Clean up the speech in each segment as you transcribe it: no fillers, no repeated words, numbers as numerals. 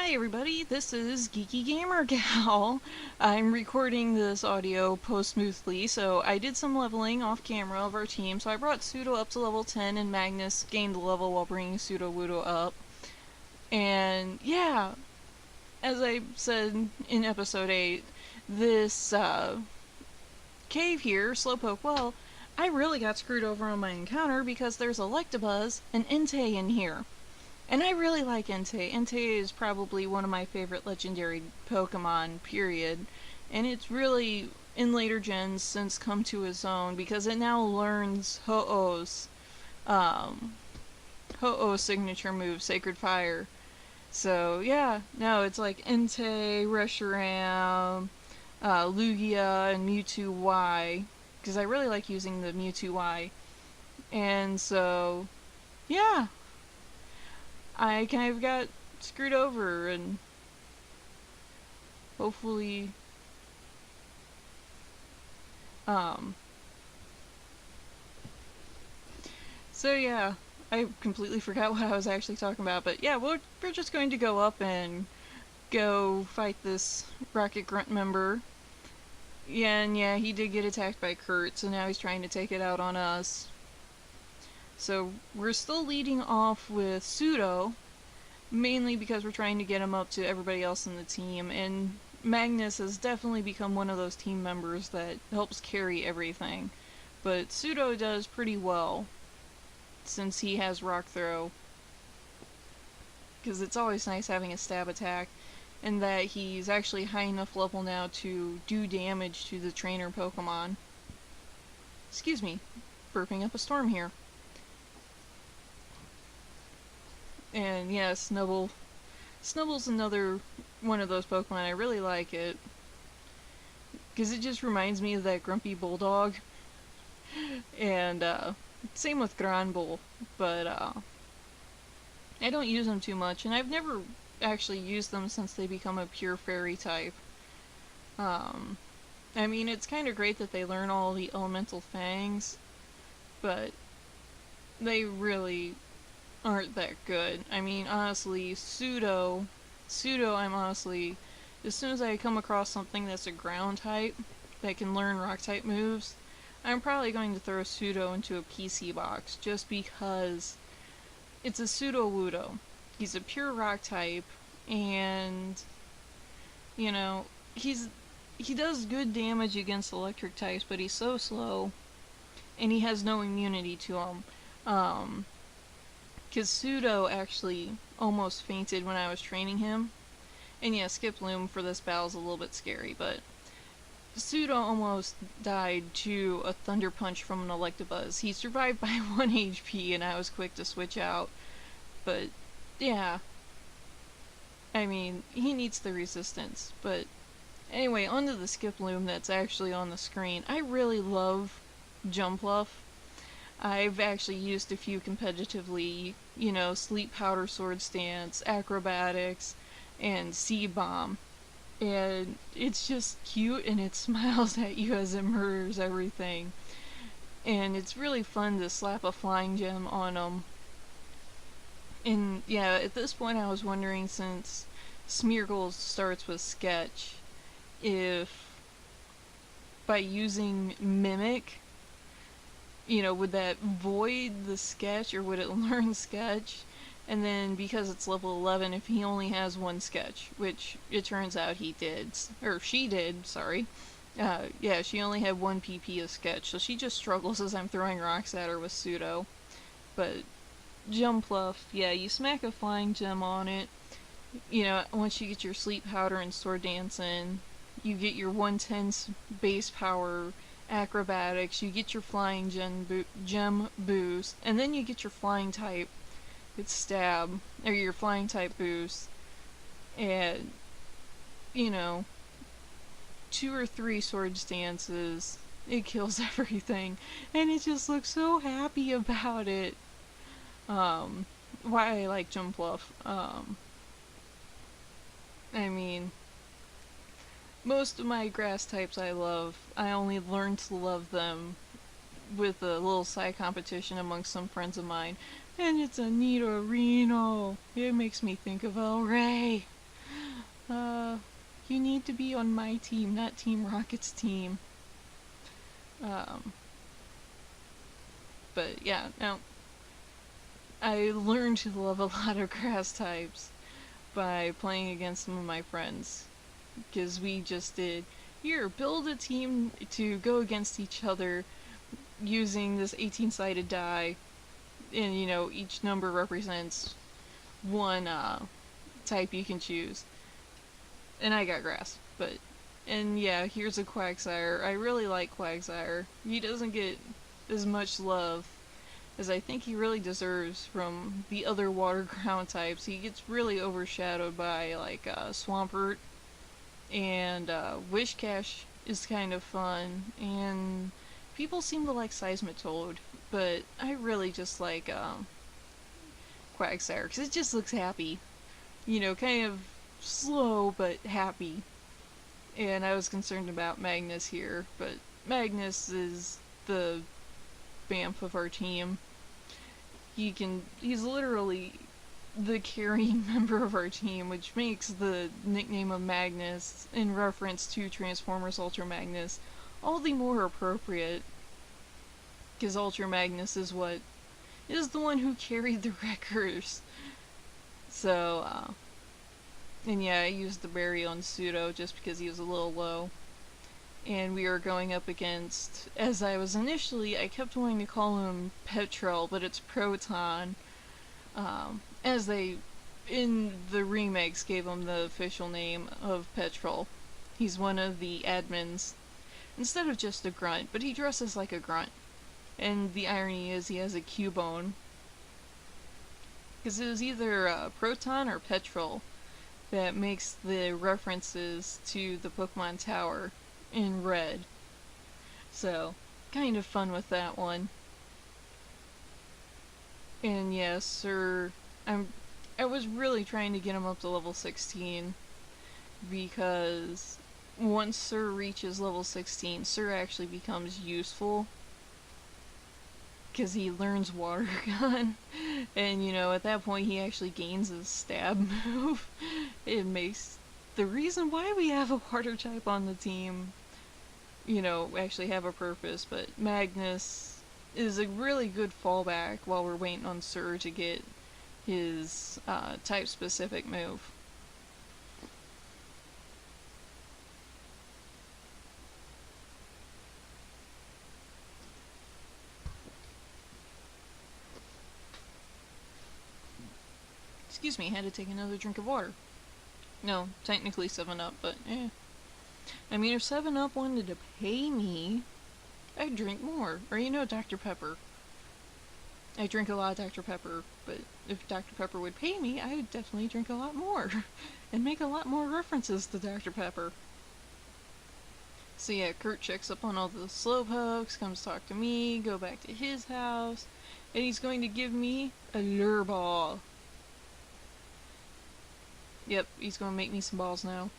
Hi everybody, this is GeekyGamer Gal. I'm recording this audio post-smoothly, so I did some leveling off camera of our team. So I brought Pseudo up to level 10 and Magnus gained a level while bringing Pseudo Wudo up. And yeah, as I said in episode 8, this cave here, Slowpoke Well, I really got screwed over on my encounter because there's Electabuzz and Entei in here. And I really like Entei. Entei is probably one of my favorite legendary Pokemon, period. And it's really, in later gens, since come to its own, because it now learns um, Ho-Oh's signature move, Sacred Fire. So, yeah, no, it's like Entei, Reshiram, Lugia, and Mewtwo Y. Because I really like using the Mewtwo Y. And so, yeah, I kind of got screwed over, and hopefully, um, so yeah, I completely forgot what I was actually talking about, but yeah, we're just going to go up and go fight this Rocket Grunt member. Yeah, and yeah, he did get attacked by Kurt, so now he's trying to take it out on us. So we're still leading off with Pseudo, mainly because we're trying to get him up to everybody else in the team, and Magnus has definitely become one of those team members that helps carry everything. But Pseudo does pretty well, since he has Rock Throw, because it's always nice having a stab attack, and that he's actually high enough level now to do damage to the trainer Pokemon. Excuse me, burping up a storm here. And yeah, Snubble's another one of those Pokemon. I really like it, because it just reminds me of that grumpy bulldog. And same with Granbull, but I don't use them too much, and I've never actually used them since they become a pure fairy type. I mean, it's kind of great that they learn all the elemental fangs, but they really aren't that good. I mean, honestly, Pseudo, I'm honestly, as soon as I come across something that's a ground type that can learn rock type moves, I'm probably going to throw Pseudo into a PC box, just because it's a Pseudo Wudo. He's a pure rock type, and, you know, he does good damage against electric types, but he's so slow, and he has no immunity to them. Because Pseudo actually almost fainted when I was training him. And yeah, Skip Loom for this battle is a little bit scary, but Pseudo almost died to a Thunder Punch from an Electabuzz. He survived by 1 HP, and I was quick to switch out. But yeah, I mean, he needs the resistance. But anyway, onto the Skip Loom that's actually on the screen. I really love Jumpluff. I've actually used a few competitively, you know, Sleep Powder Sword Stance, Acrobatics, and Seed Bomb. And it's just cute, and it smiles at you as it murders everything. And it's really fun to slap a Flying Gem on them. And yeah, at this point I was wondering, since Smeargle starts with Sketch, if by using Mimic, you know, would that void the Sketch, or would it learn Sketch? And then, because it's level 11, if he only has 1 Sketch, which it turns out he did, or she did, sorry. Yeah, she only had 1 PP of Sketch, so she just struggles as I'm throwing rocks at her with Pseudo. But Jumpluff, yeah, you smack a Flying Gem on it. You know, once you get your Sleep Powder and Sword Dance in, you get your 110 base power Acrobatics, you get your Flying Gem boost, and then you get your Flying type, it's Stab, or your Flying type boost, and, you know, 2 or 3 Sword Stances, it kills everything, and it just looks so happy about it. Why I like Jumpluff, I mean, most of my grass types I love. I only learned to love them with a little side competition amongst some friends of mine. And it's a Nidorino. It makes me think of El Rey. you need to be on my team, not Team Rocket's team. Um, but yeah, no. I learned to love a lot of grass types by playing against some of my friends. Because we just did, here, build a team to go against each other using this 18-sided die. And, you know, each number represents one type you can choose. And I got grass, but... And yeah, here's a Quagsire. I really like Quagsire. He doesn't get as much love as I think he really deserves from the other water ground types. He gets really overshadowed by, like, Swampert, and Wishcash is kind of fun, and people seem to like Seismitoad, but I really just like Quagsire, because it just looks happy. You know, kind of slow, but happy. And I was concerned about Magnus here, but Magnus is the Bamf of our team. He's literally the carrying member of our team, which makes the nickname of Magnus, in reference to Transformers Ultra Magnus, all the more appropriate. Because Ultra Magnus is the one who carried the Wreckers. So, and yeah, I used the berry on Pseudo just because he was a little low. And we are going up against, as I kept wanting to call him Petrel, but it's Proton. As they, in the remakes, gave him the official name of Petrel. He's one of the admins, instead of just a grunt, but he dresses like a grunt. And the irony is he has a Cubone. Because it was either Proton or Petrel that makes the references to the Pokemon Tower in red. So, kind of fun with that one. And yes, Sir, I was really trying to get him up to level 16, because once Sir reaches level 16, Sir actually becomes useful, because he learns Water Gun, and you know, at that point he actually gains his stab move. It makes the reason why we have a water type on the team, you know, actually have a purpose. But Magnus is a really good fallback while we're waiting on Sir to get his type specific move. Excuse me, had to take another drink of water. No, technically 7-Up, but eh. I mean, if 7-Up wanted to pay me, I'd drink more. Or, you know, Dr. Pepper. I drink a lot of Dr. Pepper, but if Dr. Pepper would pay me, I would definitely drink a lot more. And make a lot more references to Dr. Pepper. So yeah, Kurt checks up on all the Slowpokes, comes talk to me, go back to his house, and he's going to give me a lure ball. Yep, he's going to make me some balls now.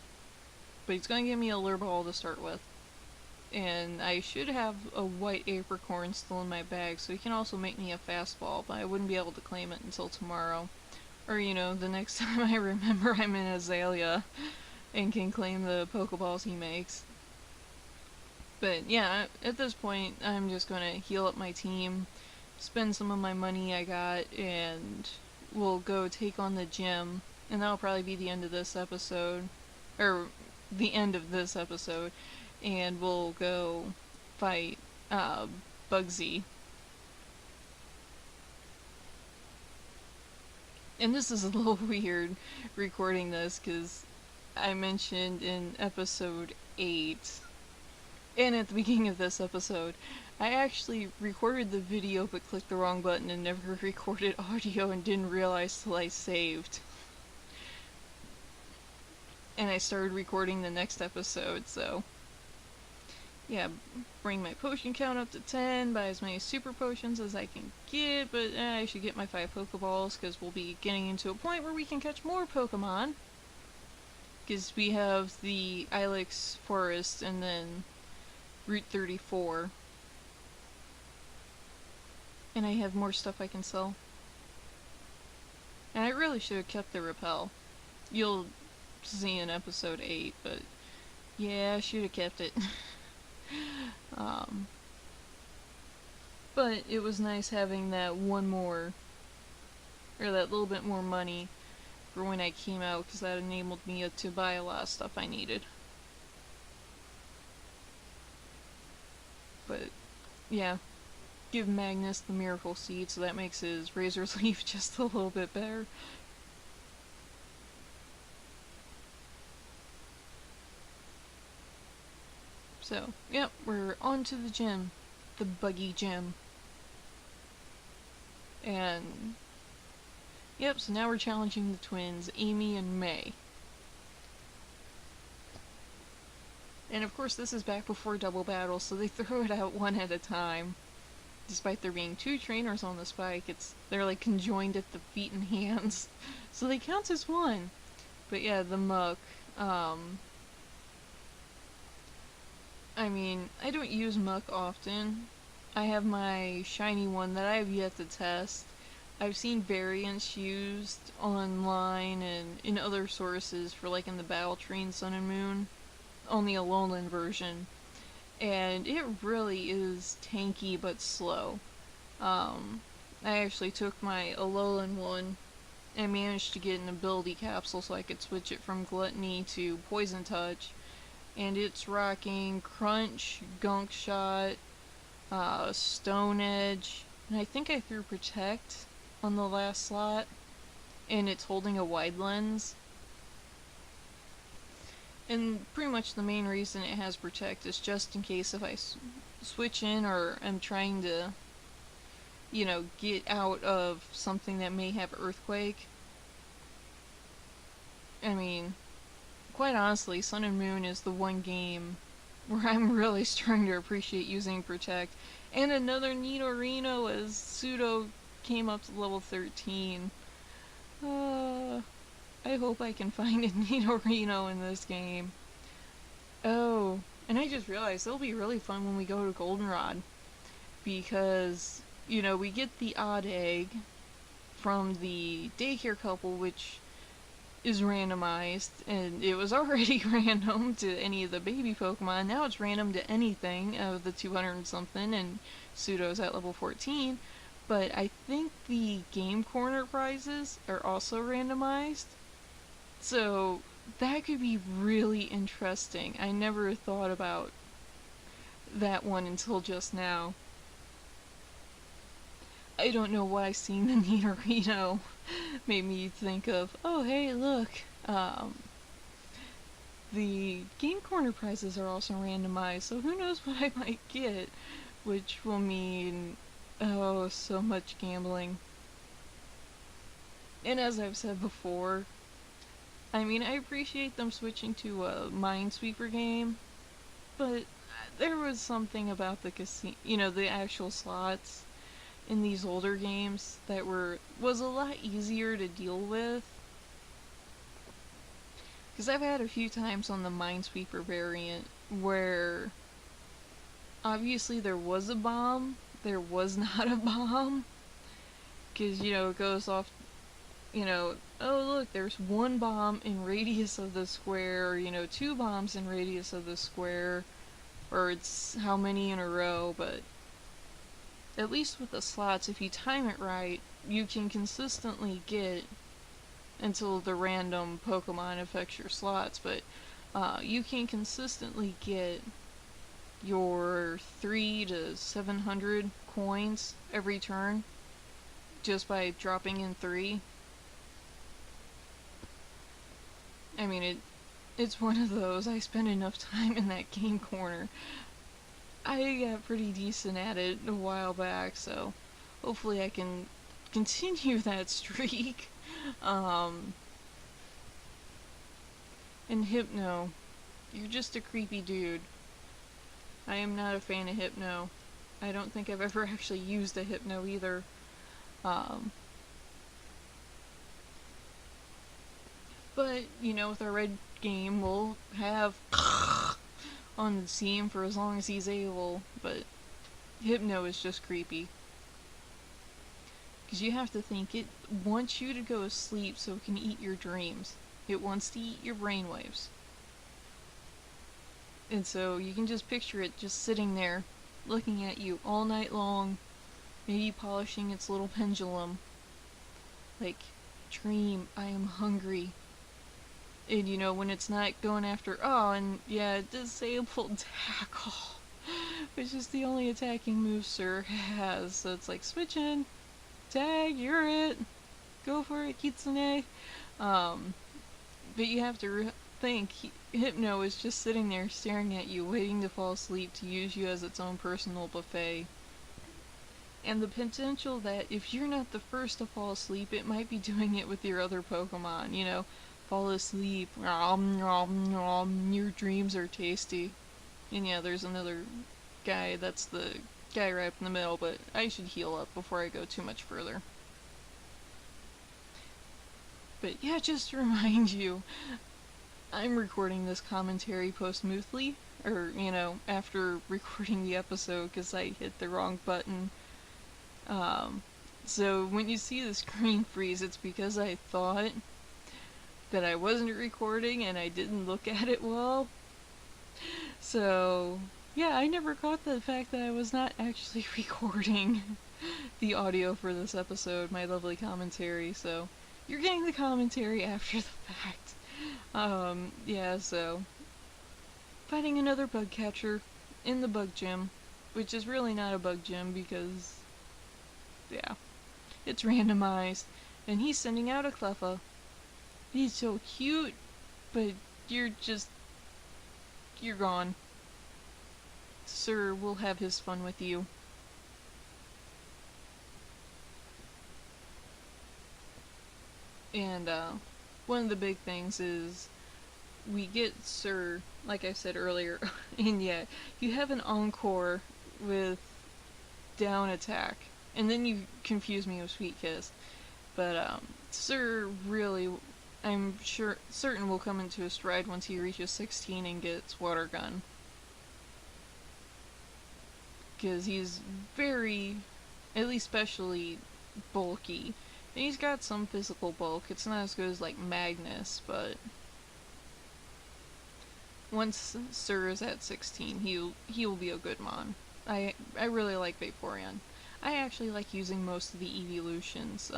But he's going to give me a lure ball to start with. And I should have a white apricorn still in my bag, so he can also make me a fastball, but I wouldn't be able to claim it until tomorrow. Or, you know, the next time I remember I'm in Azalea and can claim the Pokeballs he makes. But yeah, at this point, I'm just going to heal up my team, spend some of my money I got, and we'll go take on the gym. And that'll probably be the end of this episode. Or, the end of this episode. And we'll go fight Bugsy. And this is a little weird recording this, because I mentioned in episode 8, and at the beginning of this episode, I actually recorded the video but clicked the wrong button and never recorded audio and didn't realize till I saved. And I started recording the next episode, so yeah, bring my potion count up to 10, buy as many super potions as I can get, but I should get my 5 Pokeballs, because we'll be getting into a point where we can catch more Pokemon. Because we have the Ilex Forest and then Route 34. And I have more stuff I can sell. And I really should have kept the Repel. You'll seeing episode 8, but yeah, I should have kept it. um, but it was nice having that one more, or that little bit more money for when I came out, because that enabled me to buy a lot of stuff I needed. But yeah, give Magnus the miracle seed, so that makes his Razor's Leaf just a little bit better. So, yep, we're on to the gym. The buggy gym. And, yep, so now we're challenging the twins, Amy and May. And of course this is back before double battle, so they throw it out one at a time. Despite there being 2 trainers on the spike, they're like conjoined at the feet and hands. So they count as 1. But yeah, the muck, I mean, I don't use muck often. I have my shiny one that I have yet to test. I've seen variants used online and in other sources for like in the Battle Tree and Sun and Moon, on the Alolan version. And it really is tanky but slow. I actually took my Alolan one and managed to get an ability capsule so I could switch it from Gluttony to Poison Touch. And it's rocking Crunch, Gunk Shot, Stone Edge, and I think I threw Protect on the last slot, and it's holding a wide lens. And pretty much the main reason it has Protect is just in case if I switch in or am trying to, you know, get out of something that may have Earthquake. I mean, quite honestly, Sun and Moon is the one game where I'm really starting to appreciate using Protect. And another Nidorino as Pseudo came up to level 13. I hope I can find a Nidorino in this game. Oh, and I just realized it'll be really fun when we go to Goldenrod. Because, you know, we get the odd egg from the daycare couple, which is randomized, and it was already random to any of the baby Pokemon. Now it's random to anything of the 200 and something, and Pseudo's at level 14. But I think the Game Corner prizes are also randomized. So that could be really interesting. I never thought about that one until just now. I don't know why seeing the Nidorino made me think of, oh hey, look, the Game Corner prizes are also randomized, so who knows what I might get, which will mean, oh, so much gambling. And as I've said before, I mean, I appreciate them switching to a Minesweeper game, but there was something about the casino, you know, the actual slots in these older games that was a lot easier to deal with. Because I've had a few times on the Minesweeper variant where obviously there was a bomb, there was not a bomb. Because, you know, it goes off, you know, oh look, there's 1 bomb in radius of the square, or, you know, 2 bombs in radius of the square, or it's how many in a row, but at least with the slots, if you time it right, you can consistently get until the random Pokemon affects your slots, but you can consistently get your 300 to 700 coins every turn just by dropping in 3. I mean, it's one of those. I spend enough time in that game corner. I got pretty decent at it a while back, so hopefully I can continue that streak. And Hypno, you're just a creepy dude. I am not a fan of Hypno. I don't think I've ever actually used a Hypno either. But, you know, with our red game, we'll have on the team for as long as he's able, but Hypno is just creepy. Because you have to think, it wants you to go to sleep so it can eat your dreams. It wants to eat your brainwaves. And so you can just picture it just sitting there, looking at you all night long, maybe polishing its little pendulum. Like, dream, I am hungry. And you know, when it's not going after, oh, and yeah, disabled tackle, which is the only attacking move Sir has. So it's like, switch in, tag, you're it, go for it, Kitsune. But you have to think, Hypno is just sitting there staring at you, waiting to fall asleep to use you as its own personal buffet. And the potential that if you're not the first to fall asleep, it might be doing it with your other Pokemon, you know, fall asleep, nom, nom, nom, your dreams are tasty. And yeah, there's another guy, that's the guy right up in the middle, but I should heal up before I go too much further. But yeah, just to remind you, I'm recording this commentary post-smoothly, or, you know, after recording the episode because I hit the wrong button. So when you see the screen freeze, it's because I thought that I wasn't recording and I didn't look at it well. So, yeah, I never caught the fact that I was not actually recording the audio for this episode, my lovely commentary, so you're getting the commentary after the fact. Yeah, so fighting another bug catcher in the bug gym, which is really not a bug gym because, yeah, it's randomized, and he's sending out a Cleffa. He's so cute, but you're gone. Sir will have his fun with you. And, one of the big things is we get Sir, like I said earlier, and yeah, you have an Encore with down attack, and then you confuse me with Sweet Kiss. But, Sir really, I'm certain will come into his stride once he reaches 16 and gets Water Gun. Because he's very, at least especially, bulky. And he's got some physical bulk. It's not as good as, like, Magnus, but once Sir is at 16, he'll be a good mon. I really like Vaporeon. I actually like using most of the evolutions.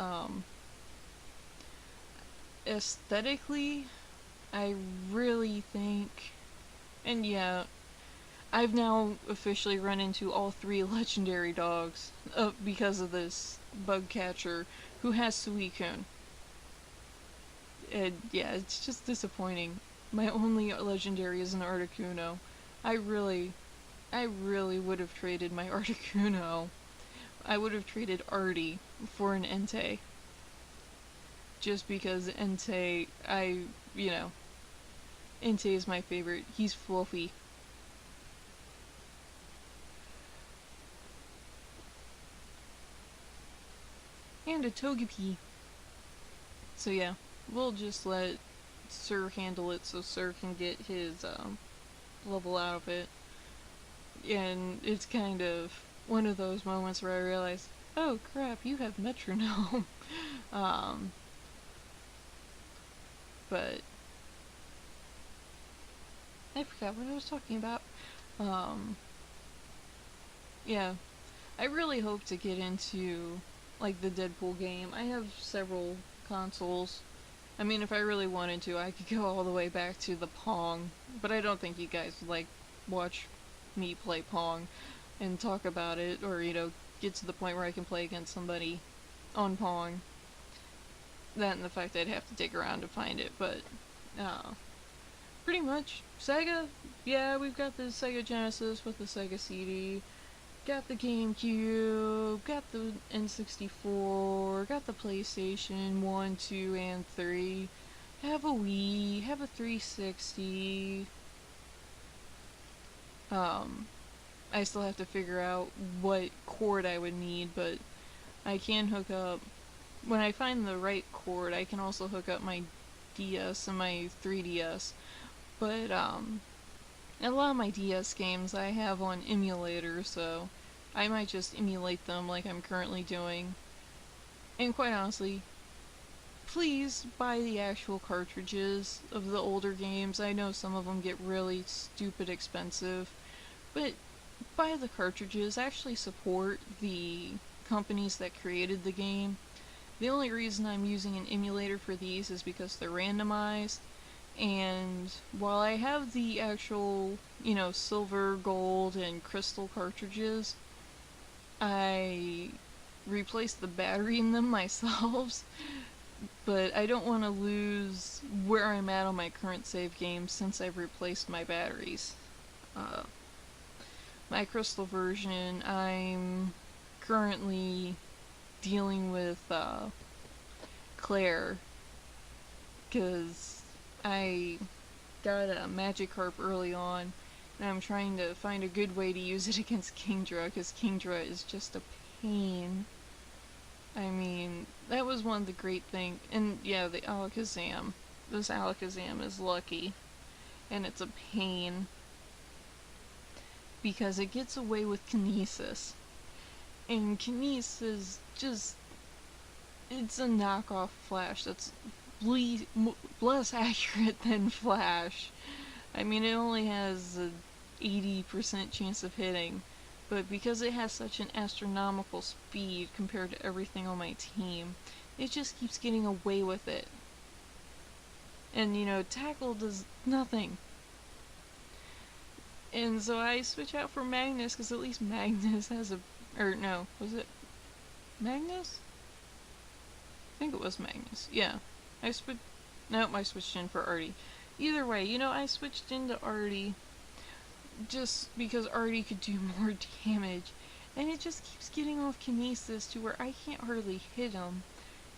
Aesthetically, I really think, and yeah, I've now officially run into all 3 legendary dogs because of this bug catcher who has Suicune. And yeah, it's just disappointing. My only legendary is an Articuno. I really would have traded my Articuno. I would have traded Artie for an Entei. Just because Entei, Entei is my favorite. He's fluffy. And a Togepi. So yeah, we'll just let Sir handle it so Sir can get his level out of it. And it's kind of one of those moments where I realize, oh crap, you have Metronome. But I forgot what I was talking about. Yeah, I really hope to get into like the Deadpool game. I have several consoles. I mean, if I really wanted to, I could go all the way back to the Pong, but I don't think you guys would like watch me play Pong and talk about it, or get to the point where I can play against somebody on Pong. That and the fact that I'd have to dig around to find it, but pretty much Sega. Yeah, we've got the Sega Genesis with the Sega CD. Got the GameCube, got the N64, got the PlayStation 1, 2, and 3. Have a Wii, have a 360. I still have to figure out what cord I would need, but I can hook up, when I find the right cord, I can also hook up my DS and my 3DS. But, a lot of my DS games I have on emulators, so I might just emulate them like I'm currently doing. And quite honestly, please buy the actual cartridges of the older games. I know some of them get really stupid expensive, but buy the cartridges. Actually support the companies that created the game. The only reason I'm using an emulator for these is because they're randomized, and while I have the actual, silver, gold, and crystal cartridges, I replaced the battery in them myself, but I don't want to lose where I'm at on my current save game since I've replaced my batteries. Uh, my crystal version, I'm currently dealing with Claire, because I got a Magikarp early on, and I'm trying to find a good way to use it against Kingdra, because Kingdra is just a pain. I mean, that was one of the great things. And yeah, the Alakazam. This Alakazam is lucky, and it's a pain because it gets away with Kinesis. And Kinesis just, it's a knockoff Flash that's less accurate than Flash. I mean, it only has a 80% chance of hitting, but because it has such an astronomical speed compared to everything on my team, it just keeps getting away with it. And, Tackle does nothing. And so I switch out for Magnus, because at least Magnus has a... Or, no, was it Magnus? I think it was Magnus. Yeah. Nope, I switched in for Artie. Either way, I switched into Artie just because Artie could do more damage, and it just keeps getting off Kinesis to where I can't hardly hit him.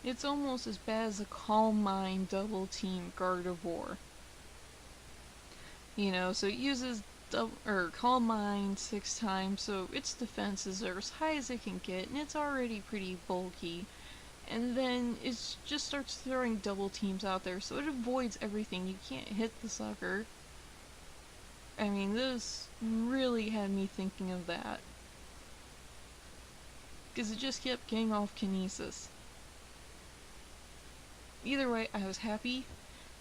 It's almost as bad as a Calm Mind double team Gardevoir. So it uses Calm Mind 6 times, so its defenses are as high as it can get, and it's already pretty bulky. And then it just starts throwing double teams out there, so it avoids everything. You can't hit the sucker. I mean, this really had me thinking of that, because it just kept getting off Kinesis. Either way, I was happy,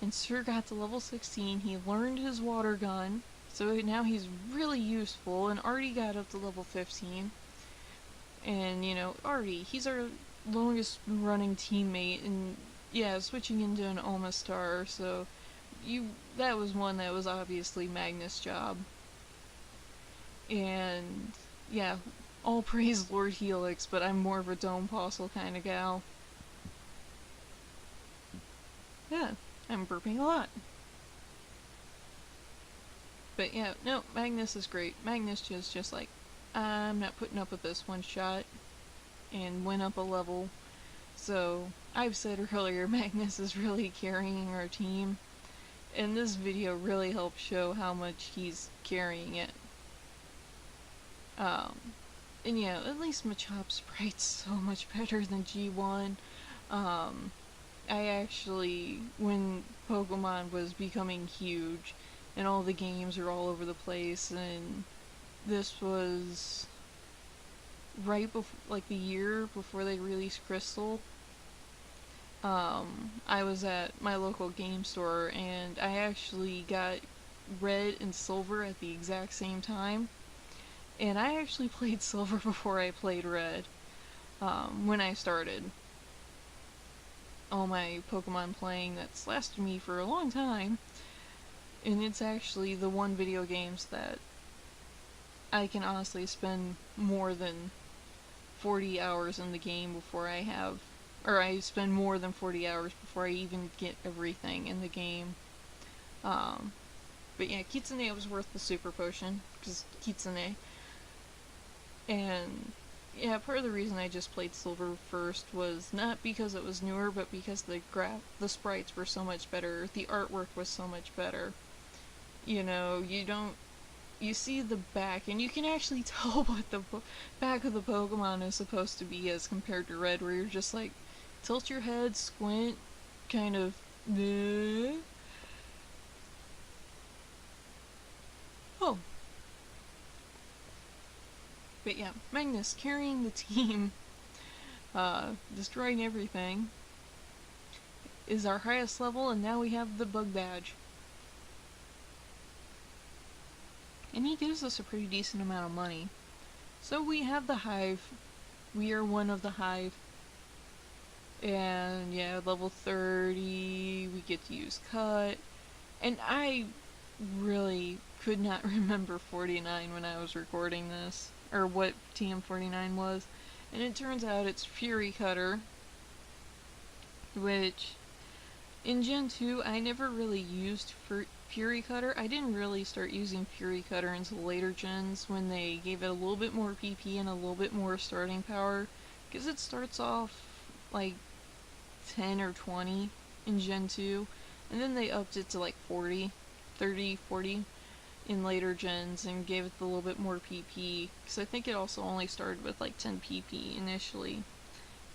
and Sir got to level 16. He learned his water gun, so now he's really useful, and Artie got up to level 15. And, Artie, he's our longest running teammate, and yeah, switching into an Omastar, so that was one that was obviously Magnus' job. And yeah, all praise Lord Helix, but I'm more of a Dome Postle kind of gal. Yeah, I'm burping a lot. But yeah, no, Magnus is great. Magnus is just like, I'm not putting up with this one shot, and went up a level. So, I've said earlier, Magnus is really carrying our team, and this video really helps show how much he's carrying it. And yeah, at least Machop Sprite's so much better than G1. I actually, when Pokemon was becoming huge, and all the games are all over the place, and this was right before, like the year before they released Crystal, I was at my local game store, and I actually got Red and Silver at the exact same time, and I actually played Silver before I played Red, when I started. All my Pokemon playing that's lasted me for a long time, and it's actually the one video games that I can honestly spend more than 40 hours in the game before I spend more than 40 hours before I even get everything in the game. But yeah, Kitsune was worth the super potion, because Kitsune. And yeah, part of the reason I just played Silver first was not because it was newer, but because the sprites were so much better, the artwork was so much better. You see the back, and you can actually tell what the back of the Pokemon is supposed to be as compared to Red, where you're just like, tilt your head, squint, kind of, oh. But yeah, Magnus carrying the team, destroying everything. is our highest level, and now we have the bug badge. And he gives us a pretty decent amount of money. So we have the hive. We are one of the hive. And yeah, level 30, we get to use cut. And I really could not remember 49 when I was recording this, or what TM49 was. And it turns out it's Fury Cutter, which in Gen 2 I never really used Fury Cutter. I didn't really start using Fury Cutter until later gens when they gave it a little bit more PP and a little bit more starting power, because it starts off like 10 or 20 in Gen 2, and then they upped it to like 40, 30, 40 in later gens and gave it a little bit more PP, because I think it also only started with like 10 PP initially.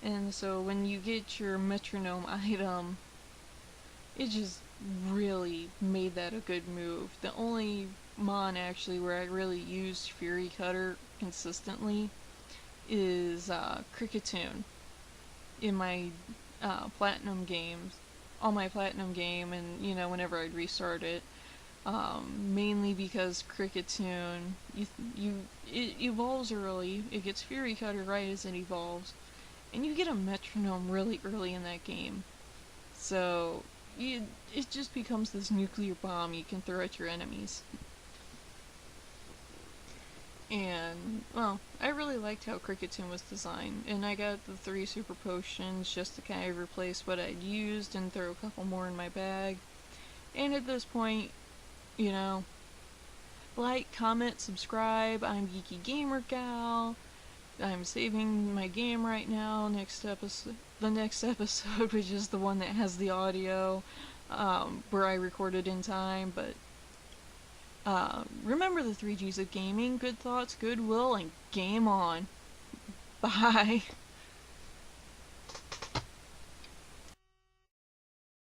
And so when you get your metronome item, it just really made that a good move. The only mon actually where I really used Fury Cutter consistently is Cricketune in my platinum games, on my platinum game, and you know, whenever I'd restart it. Mainly because Cricketune, it evolves early, it gets Fury Cutter right as it evolves, and you get a metronome really early in that game. So it just becomes this nuclear bomb you can throw at your enemies. And, well, I really liked how Cricketune was designed, and I got the 3 super potions just to kind of replace what I'd used and throw a couple more in my bag. And at this point, you know, like, comment, subscribe. I'm GeekyGamer Gal. I'm saving my game right now. The next episode, which is the one that has the audio, where I recorded in time. But remember the 3 G's of gaming: good thoughts, goodwill, and game on. Bye.